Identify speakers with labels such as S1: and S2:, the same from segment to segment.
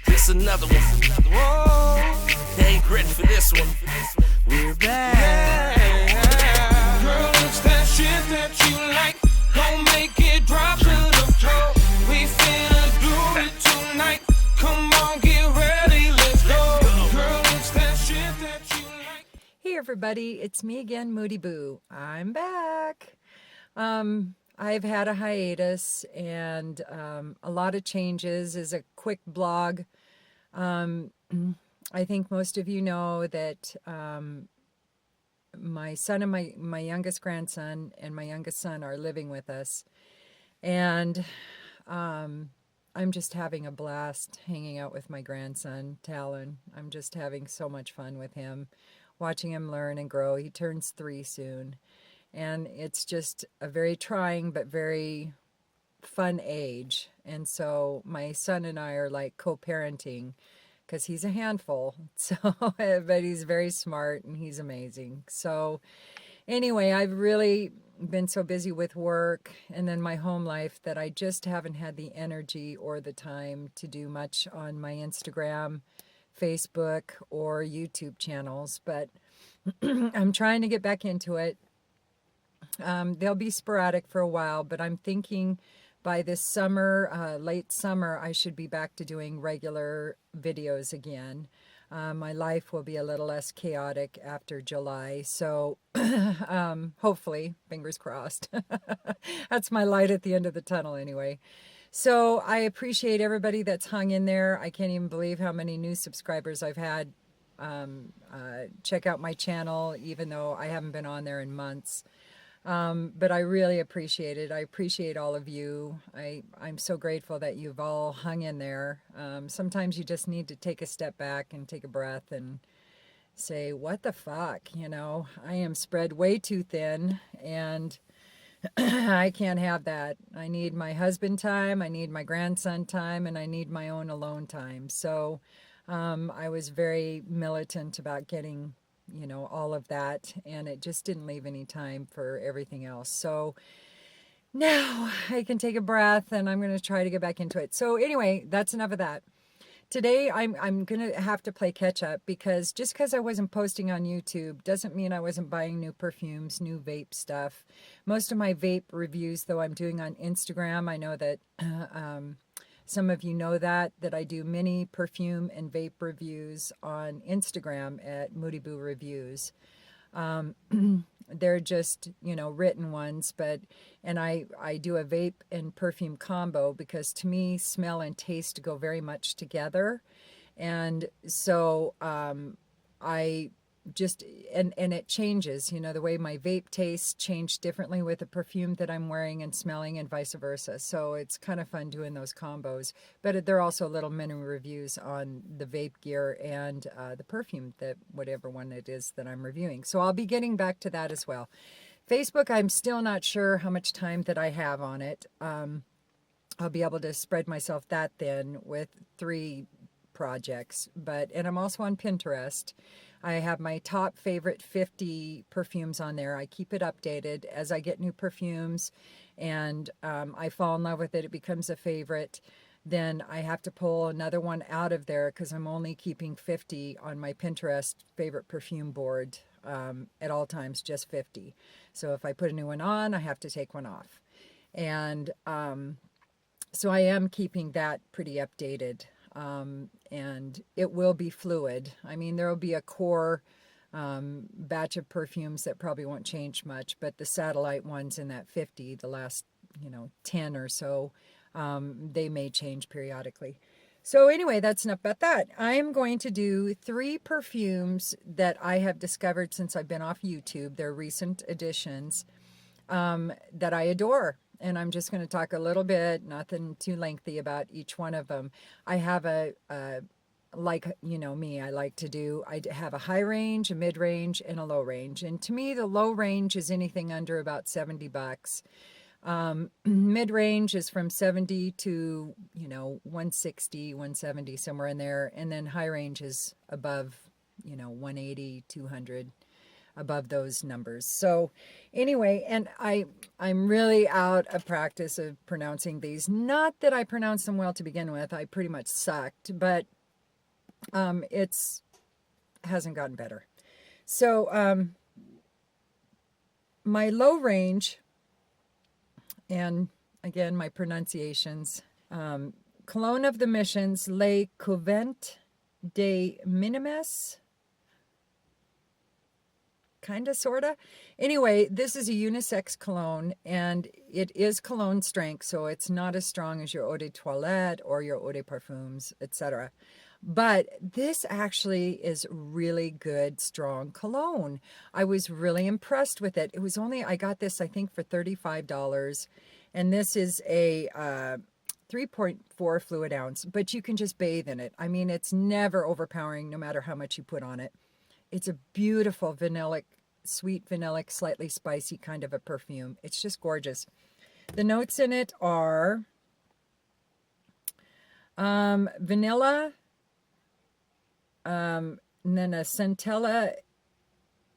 S1: This another one. Whoa. They ain't ready for this one. We're back.
S2: Girl, it's that shit that you like. Gon' make it drop to the floor. We finna do it tonight. Come on, get ready, let's go. Girl, it's that shit that you like.
S3: Hey everybody, it's me again, Moody Boo. I'm back. I've had a hiatus and a lot of changes. As a quick blog, I think most of you know that my son and my youngest grandson and my youngest son are living with us. And I'm just having a blast hanging out with my grandson, Talon. I'm just having so much fun with him, watching him learn and grow. He turns 3 soon. And it's just a very trying but very fun age. And so my son and I are like co-parenting because he's a handful. So, but he's very smart and he's amazing. So anyway, I've really been so busy with work and then my home life that I just haven't had the energy or the time to do much on my Instagram, Facebook, or YouTube channels. But I'm trying to get back into it. They'll be sporadic for a while, but I'm thinking by this summer, late summer, I should be back to doing regular videos again. My life will be a little less chaotic after July, so hopefully, fingers crossed. That's my light at the end of the tunnel anyway. So I appreciate everybody that's hung in there. I can't even believe how many new subscribers I've had. Check out my channel, even though I haven't been on there in months. But I really appreciate it. I appreciate all of you. I'm so grateful that you've all hung in there. Sometimes you just need to take a step back and take a breath and say, what the fuck? You know, I am spread way too thin and I can't have that. I need my husband time, I need my grandson time, and I need my own alone time. So I was very militant about getting, you know, all of that, and it just didn't leave any time for everything else. So now I can take a breath and I'm going to try to get back into it. So anyway, that's enough of that. Today I'm going to have to play catch up because just because I wasn't posting on YouTube doesn't mean I wasn't buying new perfumes, new vape stuff. Most of my vape reviews, though, I'm doing on Instagram. I know that some of you know that I do mini perfume and vape reviews on Instagram at Moody Boo Reviews. They're just, you know, written ones, and I do a vape and perfume combo because to me, smell and taste go very much together. And so I just, and it changes, you know, the way my vape tastes change differently with the perfume that I'm wearing and smelling and vice versa. So it's kind of fun doing those combos, but they're also little mini reviews on the vape gear and the perfume, that whatever one it is that I'm reviewing. So I'll be getting back to that as well. Facebook, I'm still not sure how much time that I have on it. I'll be able to spread myself that thin with 3 projects, and I'm also on Pinterest. I have my top favorite 50 perfumes on there. I keep it updated as I get new perfumes and I fall in love with it. It becomes a favorite. Then I have to pull another one out of there because I'm only keeping 50 on my Pinterest favorite perfume board at all times, just 50. So if I put a new one on, I have to take one off. And so I am keeping that pretty updated. And it will be fluid. I mean, there will be a core batch of perfumes that probably won't change much, but the satellite ones in that 50, the last, 10 or so, they may change periodically. So anyway, that's enough about that. I am going to do 3 perfumes that I have discovered since I've been off YouTube. They're recent additions that I adore. And I'm just going to talk a little bit, nothing too lengthy, about each one of them. I have like, me, I like to do, I have a high range, a mid range, and a low range. And to me, the low range is anything under about $70. Mid range is from 70 to, 160, 170, somewhere in there. And then high range is above, 180, 200. above those numbers. So anyway, and I'm really out of practice of pronouncing these. Not that I pronounced them well to begin with. I pretty much sucked, but it's hasn't gotten better. So my low range, and again, my pronunciations, Cologne of the Missions, Le Couvent de Minimis, kind of, sort of. Anyway, this is a unisex cologne, and it is cologne strength, so it's not as strong as your Eau de Toilette or your Eau de Perfumes, etc. But this actually is really good, strong cologne. I was really impressed with it. It was only, I got this, I think, for $35. And this is a 3.4 fluid ounce, but you can just bathe in it. I mean, it's never overpowering, no matter how much you put on it. It's a beautiful vanillic, sweet vanillic, slightly spicy kind of a perfume. It's just gorgeous. The notes in it are vanilla, and then a Centella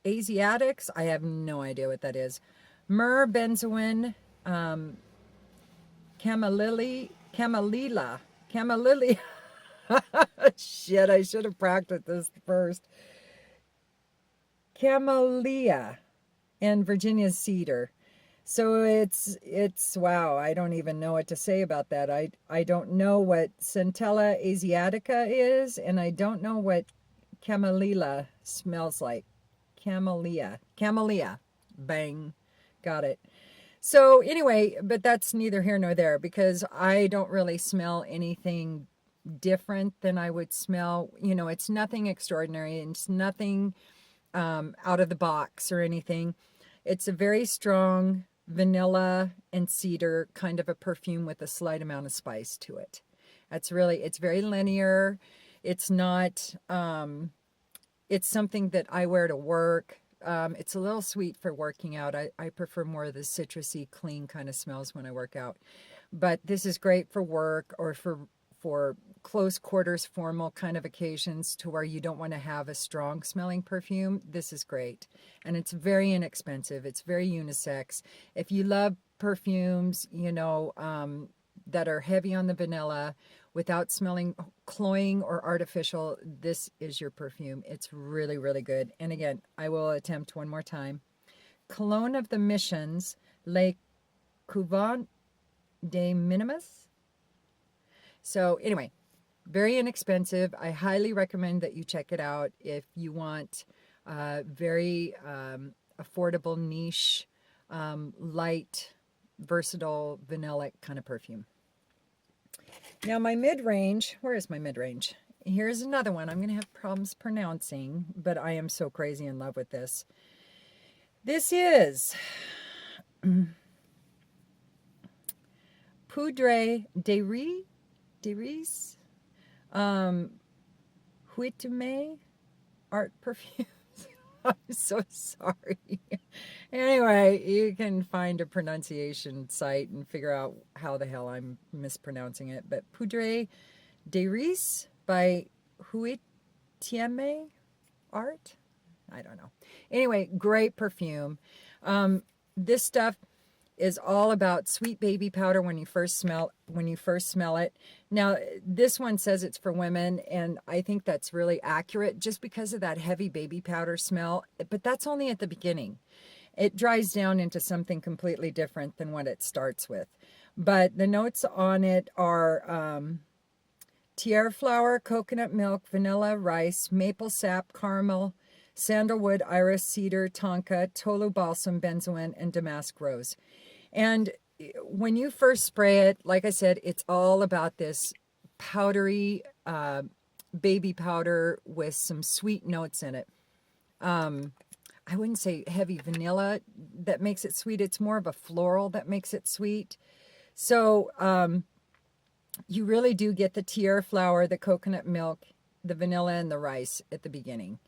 S3: Asiatics. I have no idea what that is. Myrrh, benzoin, chamomilla. Shit, I should have practiced this first. Camellia and Virginia cedar. So it's wow, I don't even know what to say about that. I don't know what Centella Asiatica is, and I don't know what Camellia smells like. Camellia. Bang. Got it. So anyway, but that's neither here nor there, because I don't really smell anything different than I would smell. You know, it's nothing extraordinary, and it's nothing out of the box or anything. It's a very strong vanilla and cedar kind of a perfume with a slight amount of spice to it. It's very linear. It's not, it's something that I wear to work. It's a little sweet for working out. I prefer more of the citrusy, clean kind of smells when I work out. But this is great for work or for close quarters, formal kind of occasions to where you don't want to have a strong smelling perfume. This is great. And it's very inexpensive. It's very unisex. If you love perfumes, you know, that are heavy on the vanilla without smelling cloying or artificial, this is your perfume. It's really, really good. And again, I will attempt one more time. Cologne of the Missions, Le Couvent de Minimis. So anyway, very inexpensive. I highly recommend that you check it out if you want very affordable, niche, light, versatile, vanillic kind of perfume. Now my mid-range, where is my mid-range? Here's another one I'm going to have problems pronouncing, but I am so crazy in love with this. This is Padre de Re, Huitame Art Perfumes. I'm so sorry. Anyway, you can find a pronunciation site and figure out how the hell I'm mispronouncing it. But Padre de Re by Huitame Art? I don't know. Anyway, great perfume. This stuff is all about sweet baby powder when you first smell it. Now, this one says it's for women, and I think that's really accurate just because of that heavy baby powder smell, but that's only at the beginning. It dries down into something completely different than what it starts with. But the notes on it are tiara flower, coconut milk, vanilla, rice, maple sap, caramel, sandalwood, iris, cedar, tonka, tolu balsam, benzoin, and damask rose. And when you first spray it, like I said, it's all about this powdery baby powder with some sweet notes in it. I wouldn't say heavy vanilla that makes it sweet. It's more of a floral that makes it sweet. So you really do get the tiara flower, the coconut milk, the vanilla, and the rice at the beginning.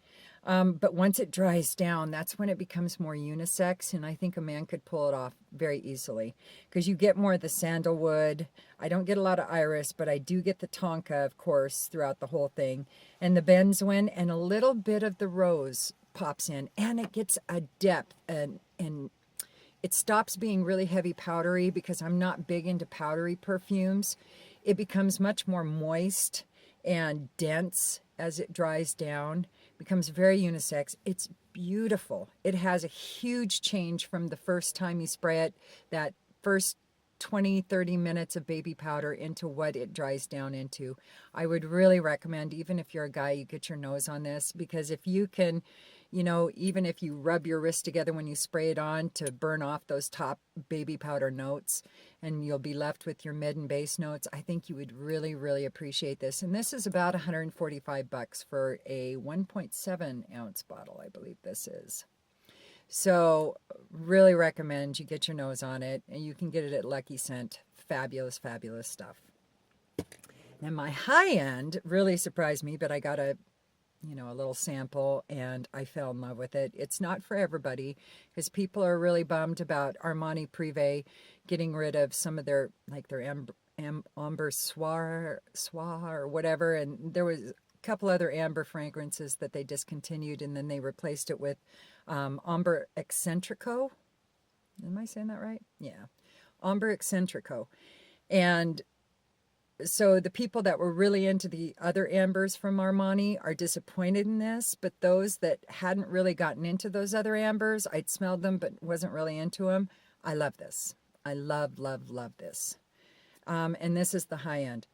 S3: But once it dries down, that's when it becomes more unisex, and I think a man could pull it off very easily because you get more of the sandalwood. I don't get a lot of iris, but I do get the tonka, of course, throughout the whole thing, and the benzoin and a little bit of the rose, pops in, and it gets a depth, and it stops being really heavy powdery because I'm not big into powdery perfumes. It becomes much more moist and dense as it dries down. It becomes very unisex. It's beautiful. It has a huge change from the first time you spray it, that first 20-30 minutes of baby powder, into what it dries down into. I would really recommend, even if you're a guy, you get your nose on this, because if you can, you know, even if you rub your wrist together when you spray it on to burn off those top baby powder notes, and you'll be left with your mid and base notes, I think you would really, really appreciate this. And this is about $145 for a 1.7 ounce bottle, I believe this is. So really recommend you get your nose on it, and you can get it at Lucky Scent. Fabulous, fabulous stuff. And my high end really surprised me, but I got a little sample, and I fell in love with it. It's not for everybody, because people are really bummed about Armani Prive getting rid of some of their, like their amber soir or whatever, and there was a couple other amber fragrances that they discontinued, and then they replaced it with Amber Eccentrico. Am I saying that right? Yeah. Amber Eccentrico. And so the people that were really into the other ambers from Armani are disappointed in this, but those that hadn't really gotten into those other ambers, I'd smelled them but wasn't really into them. I love this. I love, love, love this. And this is the high end.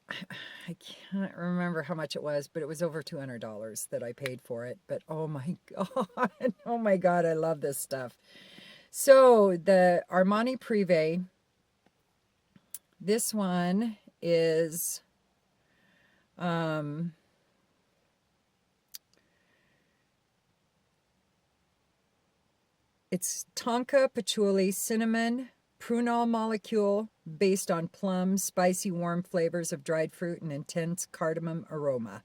S3: I can't remember how much it was, but it was over $200 that I paid for it. But oh my God, I love this stuff. So the Armani Prive, this one is it's tonka, patchouli, cinnamon, prunol molecule based on plum, spicy, warm flavors of dried fruit, and intense cardamom aroma.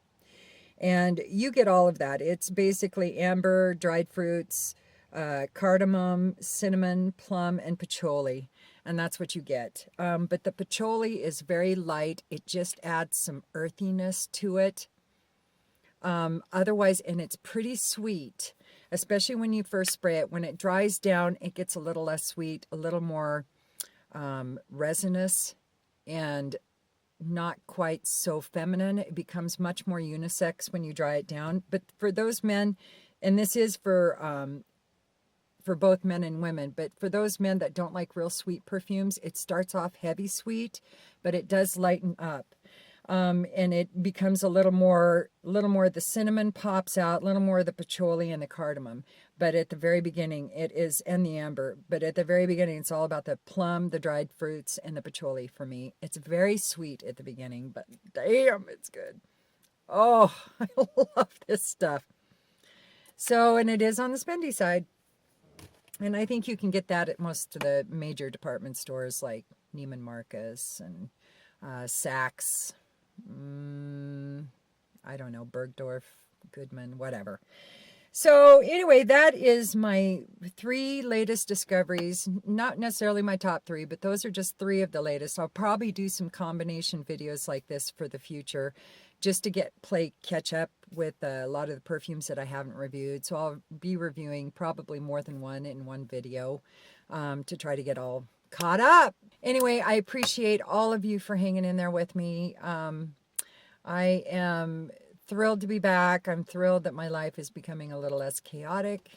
S3: And you get all of that. It's basically amber, dried fruits, cardamom, cinnamon, plum, and patchouli. And that's what you get. But the patchouli is very light. It just adds some earthiness to it. Otherwise, and it's pretty sweet, especially when you first spray it. When it dries down, it gets a little less sweet, a little more resinous, and not quite so feminine. It becomes much more unisex when you dry it down. But for those men, and this is for both men and women, but for those men that don't like real sweet perfumes, it starts off heavy sweet, but it does lighten up. And it becomes a little more the cinnamon pops out, a little more of the patchouli and the cardamom. But at the very beginning, it is, and the amber, but at the very beginning, it's all about the plum, the dried fruits, and the patchouli for me. It's very sweet at the beginning, but damn, it's good. Oh, I love this stuff. So, and it is on the spendy side. And I think you can get that at most of the major department stores like Neiman Marcus and Saks. I don't know, Bergdorf, Goodman, whatever. So anyway, that is my 3 latest discoveries. Not necessarily my top 3, but those are just 3 of the latest. I'll probably do some combination videos like this for the future, just to play catch up with a lot of the perfumes that I haven't reviewed. So I'll be reviewing probably more than one in one video to try to get all caught up. Anyway, I appreciate all of you for hanging in there with me. I am thrilled to be back. I'm thrilled that my life is becoming a little less chaotic.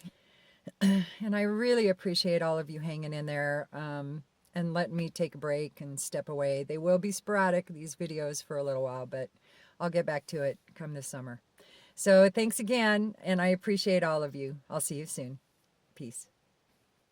S3: And I really appreciate all of you hanging in there and letting me take a break and step away. They will be sporadic, these videos, for a little while, but I'll get back to it come this summer. So thanks again, and I appreciate all of you. I'll see you soon. Peace.